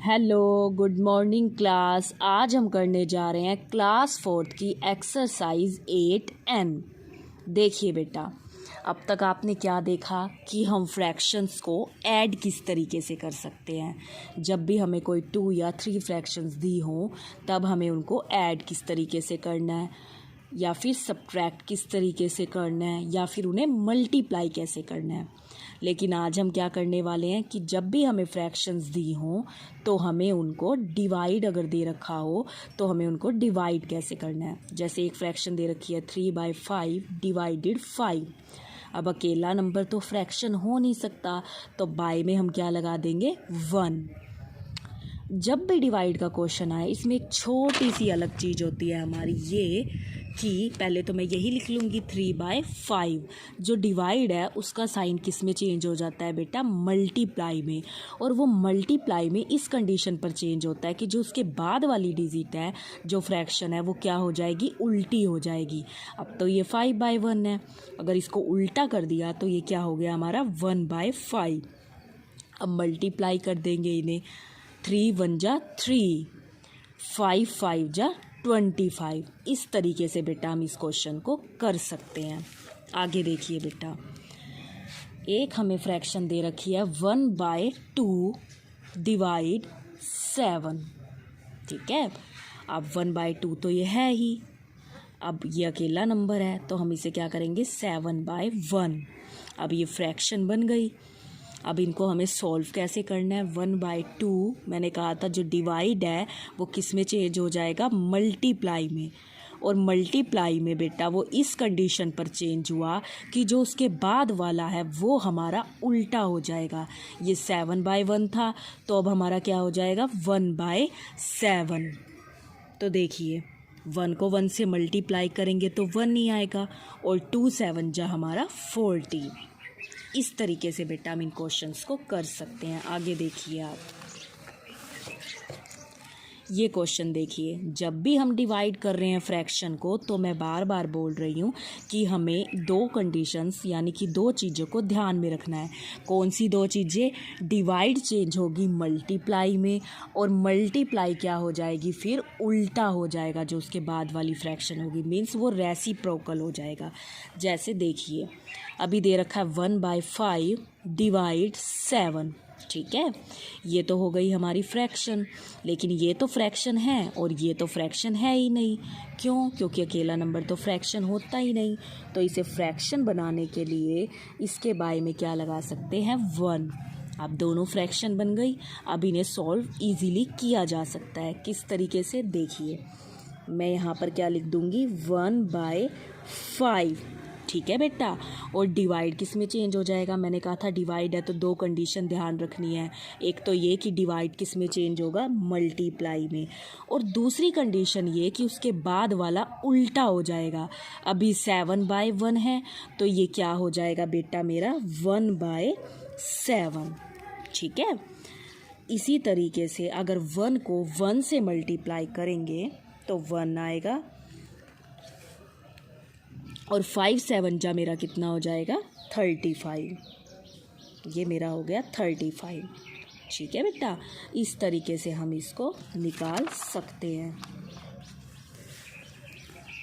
Hello, good morning class. आज हम करने जा रहे हैं क्लास 4th की एक्सरसाइज 8N। देखिए बेटा, अब तक आपने क्या देखा कि हम फ्रैक्शंस को ऐड किस तरीके से कर सकते हैं। जब भी हमें कोई 2 या 3 फ्रैक्शंस दी हों तब हमें उनको ऐड किस तरीके से करना है, या फिर सब्ट्रैक्ट किस तरीके से करना है, या फिर उन्हें मल्टीप्लाई कैसे करना है। लेकिन आज हम क्या करने वाले हैं कि जब भी हमें फ्रैक्शंस दी हों तो हमें उनको डिवाइड, अगर दे रखा हो तो हमें उनको डिवाइड कैसे करना है। जैसे एक फ्रैक्शन दे रखी है 3/5 डिवाइडेड 5। अब अकेला नंबर तो फ्रैक्शन हो नहीं सकता, तो बाय में हम क्या लगा देंगे 1। जब भी डिवाइड का क्वेश्चन आए इसमें एक छोटी सी अलग चीज़ होती है हमारी, ये कि पहले तो मैं यही लिख लूँगी 3/5। जो डिवाइड है उसका साइन किस में चेंज हो जाता है बेटा, मल्टीप्लाई में। और वो मल्टीप्लाई में इस कंडीशन पर चेंज होता है कि जो उसके बाद वाली डिजिट है, जो फ्रैक्शन है, वो क्या हो जाएगी, उल्टी हो जाएगी। अब तो ये 5/1 है, अगर इसको उल्टा कर दिया तो ये क्या हो गया हमारा 1/5। अब मल्टीप्लाई कर देंगे इन्हें, 3 1 जा 3, 5 5 जा 25। इस तरीके से बेटा हम इस क्वेश्चन को कर सकते हैं। आगे देखिए बेटा, एक हमें फ्रैक्शन दे रखी है 1/2 डिवाइड 7। ठीक है, अब 1/2 तो ये है ही, अब ये अकेला नंबर है तो हम इसे क्या करेंगे 7/1। अब ये फ्रैक्शन बन गई। अब इनको हमें सॉल्व कैसे करना है। 1/2 मैंने कहा था जो डिवाइड है वो किस में चेंज हो जाएगा, मल्टीप्लाई में। और मल्टीप्लाई में बेटा वो इस कंडीशन पर चेंज हुआ कि जो उसके बाद वाला है वो हमारा उल्टा हो जाएगा। ये 7/1 था तो अब हमारा क्या हो जाएगा 1/7। तो देखिए 1 को 1 से मल्टीप्लाई करेंगे तो 1 ही आएगा, और 2 7 जा हमारा 40। इस तरीके से बेटा हम इन क्वेश्चंस को कर सकते हैं। आगे देखिए आप, ये क्वेश्चन देखिए, जब भी हम डिवाइड कर रहे हैं फ्रैक्शन को तो मैं बार बार बोल रही हूँ कि हमें 2 कंडीशंस यानी कि 2 चीज़ों को ध्यान में रखना है। कौन सी 2 चीज़ें, डिवाइड चेंज होगी मल्टीप्लाई में, और मल्टीप्लाई क्या हो जाएगी फिर उल्टा हो जाएगा, जो उसके बाद वाली फ्रैक्शन होगी, मीन्स वो रेसिप्रोकल हो जाएगा। जैसे देखिए अभी दे रखा है 1/5 डिवाइड 7। ठीक है, ये तो हो गई हमारी फ्रैक्शन, लेकिन ये तो फ्रैक्शन है और ये तो फ्रैक्शन है ही नहीं। क्यों? क्योंकि अकेला नंबर तो फ्रैक्शन होता ही नहीं। तो इसे फ्रैक्शन बनाने के लिए इसके बाय में क्या लगा सकते हैं 1। अब दोनों फ्रैक्शन बन गई। अब इन्हें सॉल्व इजीली किया जा सकता है। किस तरीके से, देखिए मैं यहाँ पर क्या लिख दूँगी 1/5। ठीक है बेटा, और डिवाइड किस में चेंज हो जाएगा, मैंने कहा था डिवाइड है तो 2 कंडीशन ध्यान रखनी है। एक तो ये कि डिवाइड किस में चेंज होगा, मल्टीप्लाई में, और दूसरी कंडीशन ये कि उसके बाद वाला उल्टा हो जाएगा। अभी 7/1 है तो ये क्या हो जाएगा बेटा मेरा 1/7। ठीक है, इसी तरीके से अगर 1 को 1 से मल्टीप्लाई करेंगे तो 1 आएगा, और 5 7 जा मेरा कितना हो जाएगा 35। ये मेरा हो गया 35। ठीक है बेटा, इस तरीके से हम इसको निकाल सकते हैं।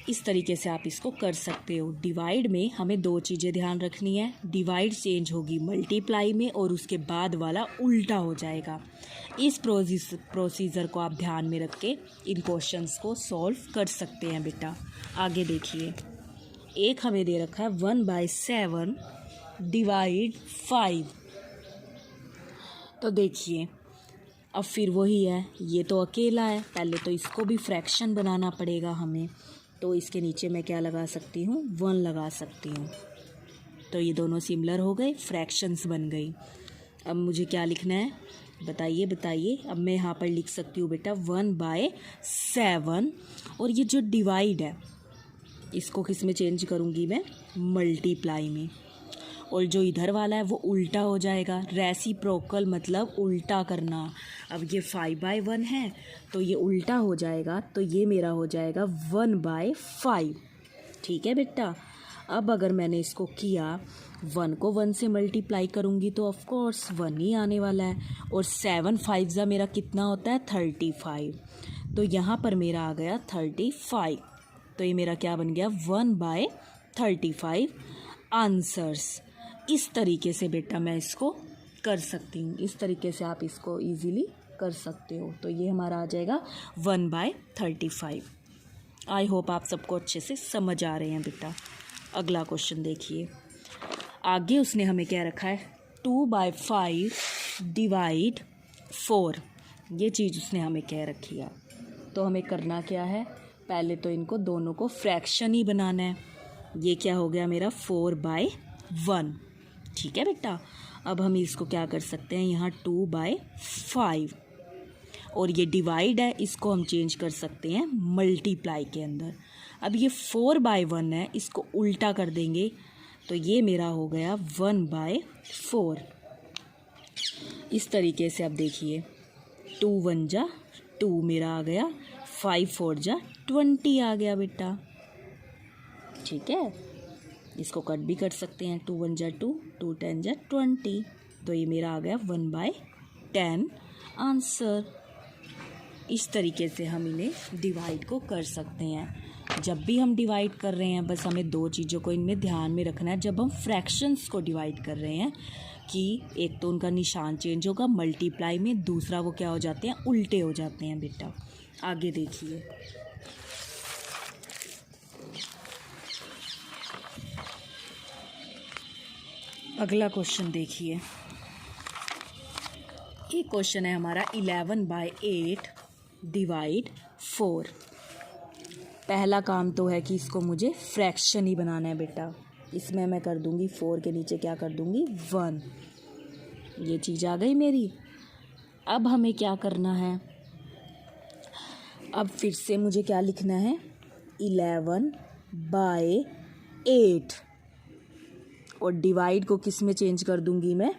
इस तरीके से आप इसको कर सकते हो। डिवाइड में हमें 2 चीज़ें ध्यान रखनी है, डिवाइड चेंज होगी मल्टीप्लाई में और उसके बाद वाला उल्टा हो जाएगा। इस प्रोसीजर को आप ध्यान में रख के इन क्वेश्चंस को सॉल्व कर सकते हैं बेटा। आगे देखिए, एक हमें दे रखा है 1/7 डिवाइड 5। तो देखिए अब फिर वही है, ये तो अकेला है, पहले तो इसको भी फ्रैक्शन बनाना पड़ेगा हमें। तो इसके नीचे मैं क्या लगा सकती हूँ 1 लगा सकती हूँ। तो ये दोनों सिमिलर हो गए, फ्रैक्शंस बन गई। अब मुझे क्या लिखना है बताइए बताइए। अब मैं यहाँ पर लिख सकती हूँ बेटा 1/7, और ये जो डिवाइड है इसको किस में चेंज करूँगी मैं, मल्टीप्लाई में, और जो इधर वाला है वो उल्टा हो जाएगा। रेसिप्रोकल मतलब उल्टा करना। अब ये 5/1 है तो ये उल्टा हो जाएगा, तो ये मेरा हो जाएगा 1/5। ठीक है बेटा, अब अगर मैंने इसको किया 1 को 1 से मल्टीप्लाई करूँगी तो ऑफ कोर्स 1 ही आने वाला है। और 7 5 ज़ा मेरा कितना होता है 35। तो यहाँ पर मेरा आ गया 35। तो ये मेरा क्या बन गया 1/35 आंसर्स। इस तरीके से बेटा मैं इसको कर सकती हूँ, इस तरीके से आप इसको इजीली कर सकते हो। तो ये हमारा आ जाएगा 1/35। आई होप आप सबको अच्छे से समझ आ रहे हैं बेटा। अगला क्वेश्चन देखिए, आगे उसने हमें क्या रखा है 2/5 डिवाइड 4। ये चीज़ उसने हमें कह रखी है। तो हमें करना क्या है, पहले तो इनको दोनों को फ्रैक्शन ही बनाना है। ये क्या हो गया मेरा 4/1। ठीक है बेटा। अब हम इसको क्या कर सकते हैं, यहाँ 2/5 और ये डिवाइड है, इसको हम चेंज कर सकते हैं मल्टीप्लाई के अंदर। अब ये 4/1 है, इसको उल्टा कर देंगे तो ये मेरा हो गया 1/4। इस तरीके से अब देखिए 2 1 जा 2 मेरा आ गया, 5 4 जा 20 आ गया बेटा। ठीक है, इसको कट भी कर सकते हैं, 2 1 जा 2, 2 10 जा 20। तो ये मेरा आ गया 1/10 आंसर। इस तरीके से हम इन्हें डिवाइड को कर सकते हैं। जब भी हम डिवाइड कर रहे हैं बस हमें दो चीज़ों को इनमें ध्यान में रखना है। जब हम फ्रैक्शंस को डिवाइड कर रहे हैं कि एक तो उनका निशान चेंज होगा मल्टीप्लाई में, दूसरा वो क्या हो जाते हैं उल्टे हो जाते हैं बेटा। आगे देखिए, अगला क्वेश्चन देखिए। एक क्वेश्चन है हमारा 11/8 डिवाइड 4। पहला काम तो है कि इसको मुझे फ्रैक्शन ही बनाना है बेटा। इसमें मैं कर दूंगी 4 के नीचे क्या कर दूंगी 1। ये चीज़ आ गई मेरी। अब हमें क्या करना है, अब फिर से मुझे क्या लिखना है 11/8 और डिवाइड को किस में चेंज कर दूंगी मैं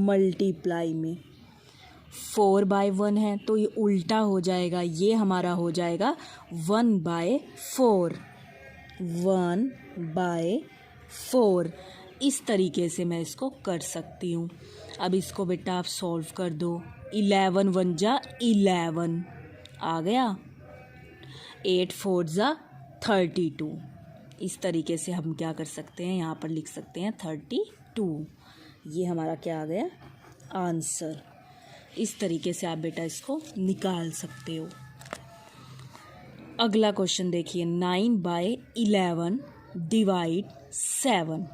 मल्टीप्लाई में। 4/1 है तो ये उल्टा हो जाएगा, ये हमारा हो जाएगा 1/4। 1/4 इस तरीके से मैं इसको कर सकती हूँ। अब इसको बेटा आप सॉल्व कर दो। 11 1 जा 11 आ गया, 8 4 जा 32। इस तरीके से हम क्या कर सकते हैं, यहाँ पर लिख सकते हैं 32। ये हमारा क्या आ गया आंसर। इस तरीके से आप बेटा इसको निकाल सकते हो। अगला क्वेश्चन देखिए 9/11 डिवाइड 7।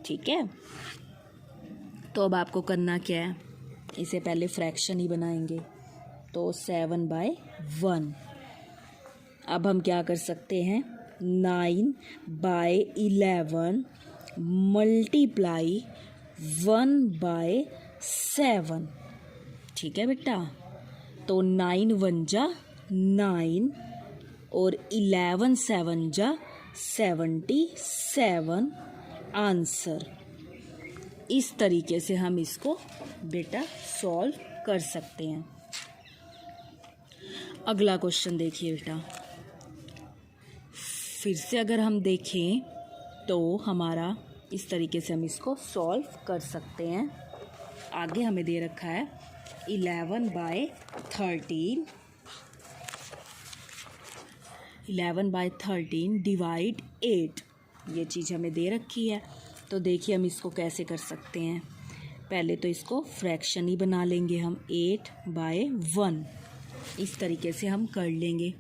ठीक है, तो अब आपको करना क्या है, इसे पहले फ्रैक्शन ही बनाएंगे। तो 7/1। अब हम क्या कर सकते हैं 9/11 मल्टीप्लाई 1/7। ठीक है बेटा। तो 9 1 जा 9 और 11 7 जा 77 आंसर। इस तरीके से हम इसको बेटा सॉल्व कर सकते हैं। अगला क्वेश्चन देखिए बेटा, फिर से अगर हम देखें तो हमारा इस तरीके से हम इसको सॉल्व कर सकते हैं। आगे हमें दे रखा है 11/13 डिवाइड 8। ये चीज़ हमें दे रखी है। तो देखिए हम इसको कैसे कर सकते हैं, पहले तो इसको फ्रैक्शन ही बना लेंगे हम 8/1। इस तरीके से हम कर लेंगे,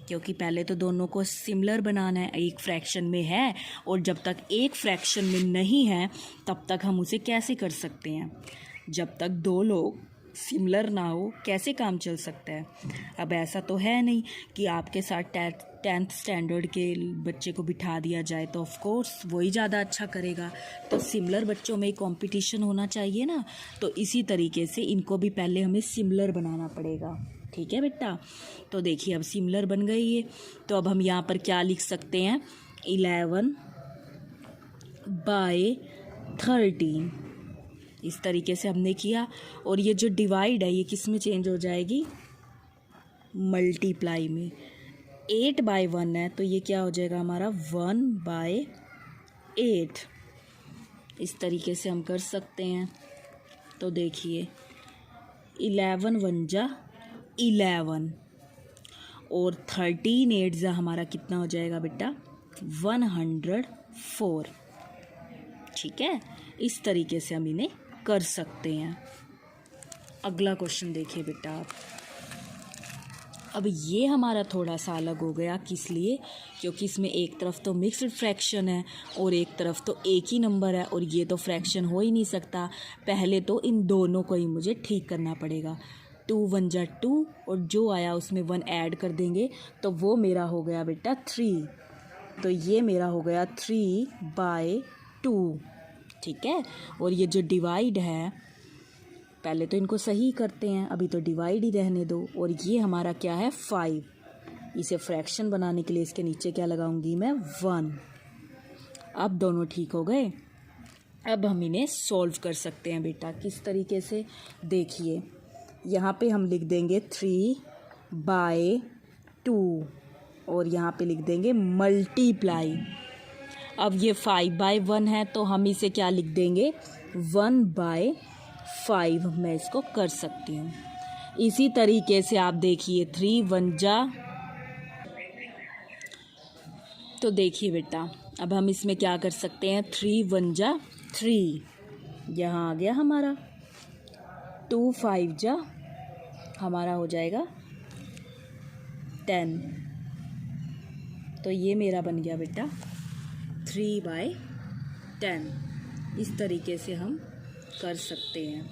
क्योंकि पहले तो दोनों को सिमिलर बनाना है। एक फ्रैक्शन में है और जब तक एक फ्रैक्शन में नहीं है तब तक हम उसे कैसे कर सकते हैं, जब तक दो लोग सिमिलर ना हो कैसे काम चल सकता है। अब ऐसा तो है नहीं कि आपके साथ 10th स्टैंडर्ड के बच्चे को बिठा दिया जाए तो ऑफ कोर्स वही ज़्यादा अच्छा करेगा। तो सिमिलर बच्चों में कंपटीशन होना चाहिए ना। तो इसी तरीके से इनको भी पहले हमें सिमिलर बनाना पड़ेगा। ठीक है बेटा। तो देखिए अब सिमिलर बन गई है। तो अब हम यहाँ पर क्या लिख सकते हैं 11/13। इस तरीके से हमने किया। और ये जो डिवाइड है ये किस में चेंज हो जाएगी मल्टीप्लाई में। 8/1 है तो ये क्या हो जाएगा हमारा 1/8। इस तरीके से हम कर सकते हैं। तो देखिए 11 वन जा 11 और 13 8 जा हमारा कितना हो जाएगा बेटा 104। ठीक है, इस तरीके से हम इन्हें कर सकते हैं। अगला क्वेश्चन देखिए बेटा आप। अब ये हमारा थोड़ा सा अलग हो गया, किस लिए? क्योंकि इसमें एक तरफ तो मिक्स्ड फ्रैक्शन है और एक तरफ तो एक ही नंबर है, और ये तो फ्रैक्शन हो ही नहीं सकता। पहले तो इन दोनों को ही मुझे ठीक करना पड़ेगा। 2 वन जा 2 और जो आया उसमें 1 ऐड कर देंगे, तो वो मेरा हो गया बेटा 3। तो ये मेरा हो गया 3/2। ठीक है, और ये जो डिवाइड है, पहले तो इनको सही करते हैं, अभी तो डिवाइड ही रहने दो। और ये हमारा क्या है 5। इसे फ्रैक्शन बनाने के लिए इसके नीचे क्या लगाऊंगी मैं 1। अब दोनों ठीक हो गए। अब हम इन्हें सॉल्व कर सकते हैं बेटा। किस तरीके से? देखिए यहाँ पे हम लिख देंगे 3/2 और यहाँ पे लिख देंगे मल्टीप्लाई। अब ये 5/1 है तो हम इसे क्या लिख देंगे 1/5। मैं इसको कर सकती हूँ। इसी तरीके से आप देखिए 3 वन जा, तो देखिए बेटा अब हम इसमें क्या कर सकते हैं 3 वन जा 3, यहाँ आ गया हमारा। 2 5 जा हमारा हो जाएगा 10। तो ये मेरा बन गया बेटा 3/10। इस तरीके से हम कर सकते हैं।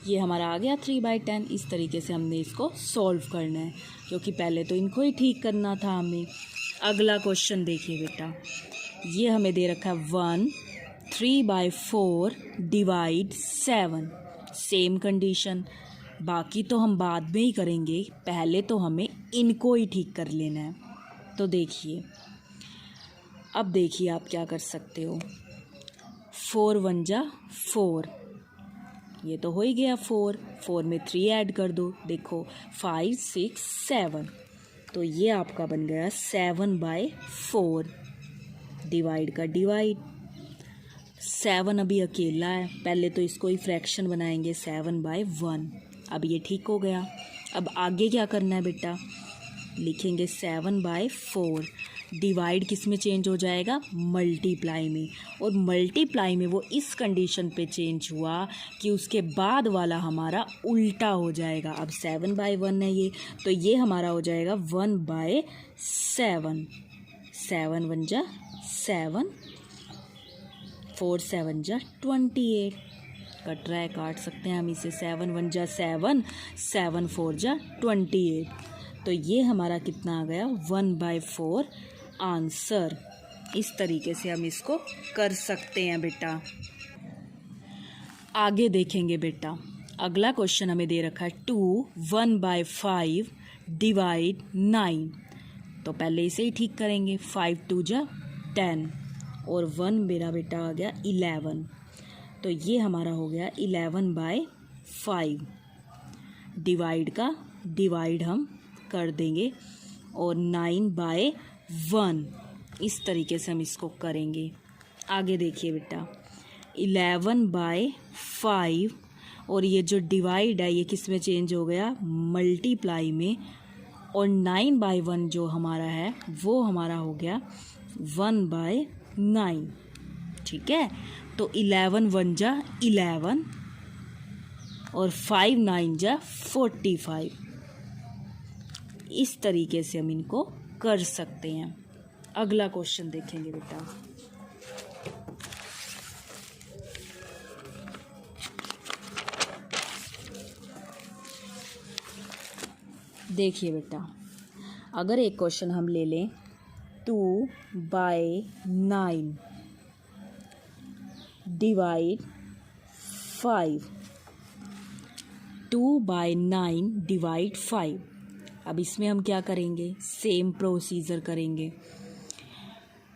ये हमारा आ गया 3/10। इस तरीके से हमने इसको सॉल्व करना है, क्योंकि पहले तो इनको ही ठीक करना था हमें। अगला क्वेश्चन देखिए बेटा, ये हमें दे रखा है 1 3/4 डिवाइड 7। सेम कंडीशन, बाकी तो हम बाद में ही करेंगे, पहले तो हमें इनको ही ठीक कर लेना है। तो देखिए अब देखिए आप क्या कर सकते हो। 4 वन जा 4, ये तो हो ही गया 4 में 3 ऐड कर दो। देखो 5 6 7, तो ये आपका बन गया 7/4। डिवाइड का डिवाइड, 7 अभी अकेला है, पहले तो इसको ही फ्रैक्शन बनाएंगे 7/1। अब ये ठीक हो गया। अब आगे क्या करना है बेटा, लिखेंगे 7/4। डिवाइड किस में चेंज हो जाएगा मल्टीप्लाई में, और मल्टीप्लाई में वो इस कंडीशन पे चेंज हुआ कि उसके बाद वाला हमारा उल्टा हो जाएगा। अब 7/1 है ये, तो ये हमारा हो जाएगा 1/7। 7 वन जा 7, 4 7 जा 28। कट रहा है, काट सकते हैं हम इसे। 7 वन जा 7, 7 4 जा 28। तो ये हमारा कितना आ गया 1/4 आंसर। इस तरीके से हम इसको कर सकते हैं बेटा। आगे देखेंगे बेटा, अगला क्वेश्चन हमें दे रखा है 2 1/5 डिवाइड 9। तो पहले इसे ही ठीक करेंगे। 5 2 जा 10 और 1 मेरा बेटा आ गया 11। तो ये हमारा हो गया 11/5। डिवाइड का डिवाइड हम कर देंगे और 9/1। इस तरीके से हम इसको करेंगे। आगे देखिए बेटा 11/5 और ये जो डिवाइड है ये किस में चेंज हो गया मल्टीप्लाई में, और 9/1 जो हमारा है वो हमारा हो गया 1/9। ठीक है, तो 11 1 जा 11 और 5 9 जा 45। इस तरीके से हम इनको कर सकते हैं। अगला क्वेश्चन देखेंगे बेटा। देखिए बेटा, अगर एक क्वेश्चन हम ले लें 2/9 डिवाइड 5। 2/9 डिवाइड 5। अब इसमें हम क्या करेंगे, सेम प्रोसीजर करेंगे,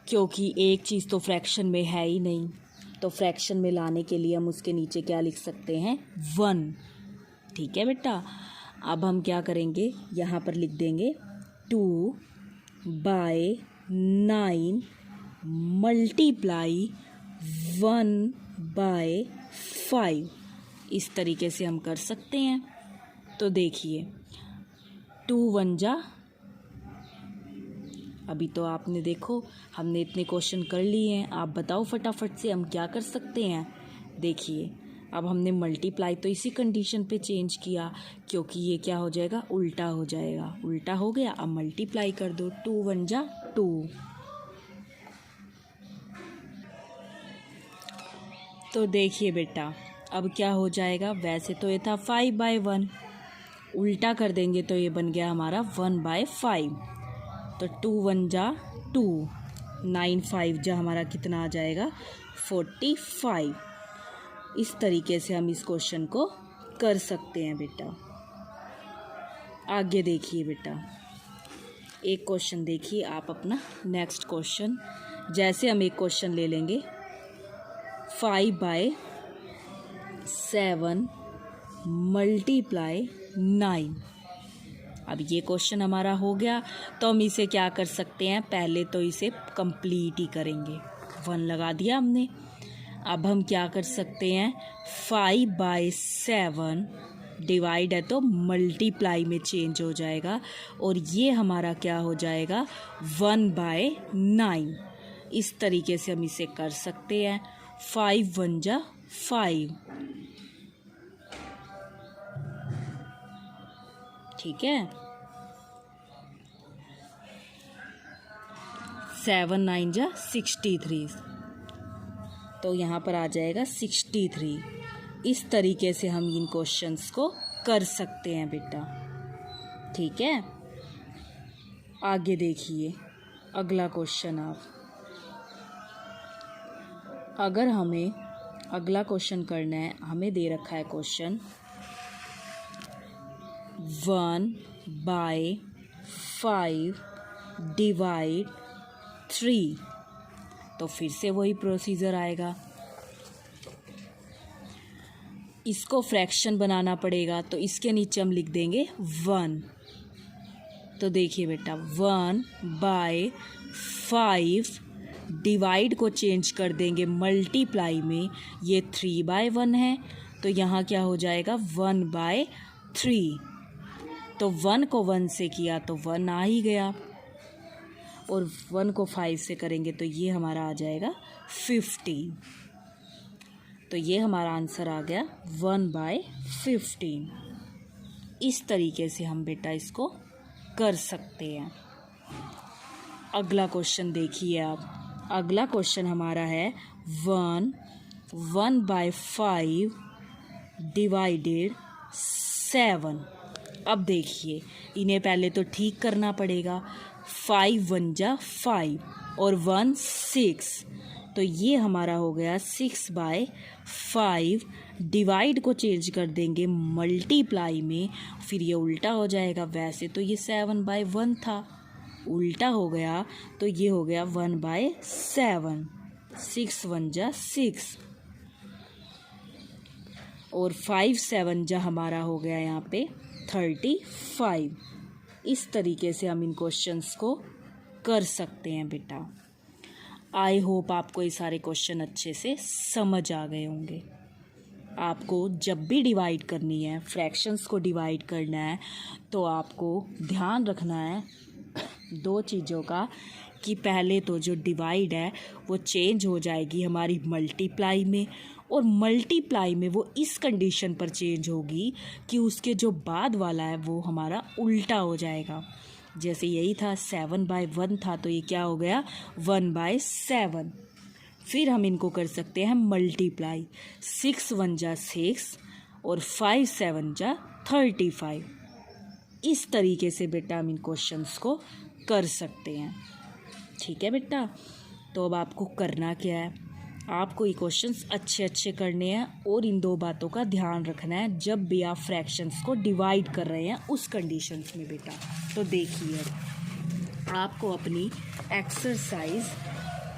क्योंकि एक चीज़ तो फ्रैक्शन में है ही नहीं, तो फ्रैक्शन में लाने के लिए हम उसके नीचे क्या लिख सकते हैं 1। ठीक है बेटा, अब हम क्या करेंगे, यहाँ पर लिख देंगे 2/9 मल्टीप्लाई 1/5। इस तरीके से हम कर सकते हैं। तो देखिए 2 1 जा, अभी तो आपने देखो हमने इतने क्वेश्चन कर लिए हैं। आप बताओ फटाफट से हम क्या कर सकते हैं। देखिए अब हमने मल्टीप्लाई तो इसी कंडीशन पे चेंज किया, क्योंकि ये क्या हो जाएगा, उल्टा हो जाएगा। उल्टा हो गया, अब मल्टीप्लाई कर दो। 2 1 जा 2। तो देखिए बेटा अब क्या हो जाएगा, वैसे तो ये था 5/1, उल्टा कर देंगे तो ये बन गया हमारा 1/5। तो 2 1 जा 2, 9 5 जा हमारा कितना आ जाएगा, 45। इस तरीके से हम इस क्वेश्चन को कर सकते हैं बेटा। आगे देखिए बेटा, एक क्वेश्चन देखिए आप अपना नेक्स्ट क्वेश्चन। जैसे हम एक क्वेश्चन ले लेंगे 5/7 मल्टीप्लाई 9। अब ये क्वेश्चन हमारा हो गया, तो हम इसे क्या कर सकते हैं, पहले तो इसे कंप्लीट ही करेंगे। 1 लगा दिया हमने। अब हम क्या कर सकते हैं, 5/7 डिवाइड है तो मल्टीप्लाई में चेंज हो जाएगा, और ये हमारा क्या हो जाएगा 1/9। इस तरीके से हम इसे कर सकते हैं। 5 1 जा 5, ठीक है। 7 9 जा 63, तो यहाँ पर आ जाएगा 63। इस तरीके से हम इन क्वेश्चंस को कर सकते हैं बेटा, ठीक है। आगे देखिए अगला क्वेश्चन आप, अगर हमें अगला क्वेश्चन करना है, हमें दे रखा है क्वेश्चन 1/5 डिवाइड 3। तो फिर से वही प्रोसीजर आएगा, इसको फ्रैक्शन बनाना पड़ेगा, तो इसके नीचे हम लिख देंगे 1। तो देखिए बेटा 1/5 डिवाइड को चेंज कर देंगे मल्टीप्लाई में, ये 3/1 है, तो यहाँ क्या हो जाएगा 1/3। तो 1 को 1 से किया तो 1 आ ही गया, और 1 को 5 से करेंगे तो ये हमारा आ जाएगा 15। तो ये हमारा आंसर आ गया 1/15। इस तरीके से हम बेटा इसको कर सकते हैं। अगला क्वेश्चन देखिए आप, अगला क्वेश्चन हमारा है 1/5 डिवाइडेड 7। अब देखिए इन्हें पहले तो ठीक करना पड़ेगा। 5 1 जा 5 और 1 6, तो ये हमारा हो गया 6/5। डिवाइड को चेंज कर देंगे मल्टीप्लाई में, फिर ये उल्टा हो जाएगा। वैसे तो ये 7/1 था, उल्टा हो गया तो ये हो गया 1/7। 6 1 जा 6, और 5 7 जा हमारा हो गया यहाँ पे 35। इस तरीके से हम इन क्वेश्चंस को कर सकते हैं बेटा। आई होप आपको ये सारे क्वेश्चन अच्छे से समझ आ गए होंगे। आपको जब भी डिवाइड करनी है, फ्रैक्शंस को डिवाइड करना है, तो आपको ध्यान रखना है 2 चीज़ों का, कि पहले तो जो डिवाइड है वो चेंज हो जाएगी हमारी मल्टीप्लाई में, और मल्टीप्लाई में वो इस कंडीशन पर चेंज होगी कि उसके जो बाद वाला है वो हमारा उल्टा हो जाएगा। जैसे यही था 7/1 था, तो ये क्या हो गया 1/7। फिर हम इनको कर सकते हैं मल्टीप्लाई। 6 1 जा 6 और 5 7 जा 35। इस तरीके से बेटा हम इन क्वेश्चंस को कर सकते हैं, ठीक है बेटा। तो अब आपको करना क्या है, आपको ये क्वेश्चंस अच्छे अच्छे करने हैं, और इन 2 बातों का ध्यान रखना है जब भी आप फ्रैक्शंस को डिवाइड कर रहे हैं उस कंडीशंस में बेटा। तो देखिए आपको अपनी एक्सरसाइज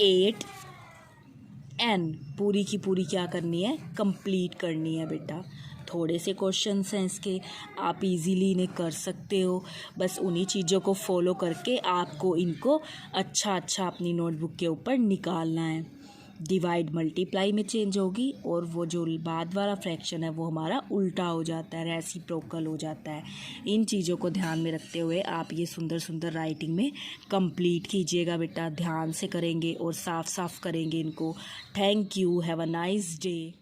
8N पूरी की पूरी क्या करनी है, कंप्लीट करनी है बेटा। थोड़े से क्वेश्चंस हैं इसके, आप इजीली इन्हें कर सकते हो। बस उन्हीं चीज़ों को फॉलो करके आपको इनको अच्छा अच्छा अपनी नोटबुक के ऊपर निकालना है। डिवाइड मल्टीप्लाई में चेंज होगी और वो जो बाद वाला फ्रैक्शन है वो हमारा उल्टा हो जाता है, रेसिप्रोकल हो जाता है। इन चीज़ों को ध्यान में रखते हुए आप ये सुंदर सुंदर राइटिंग में कंप्लीट कीजिएगा बेटा। ध्यान से करेंगे और साफ साफ करेंगे इनको। Thank you, have a nice day.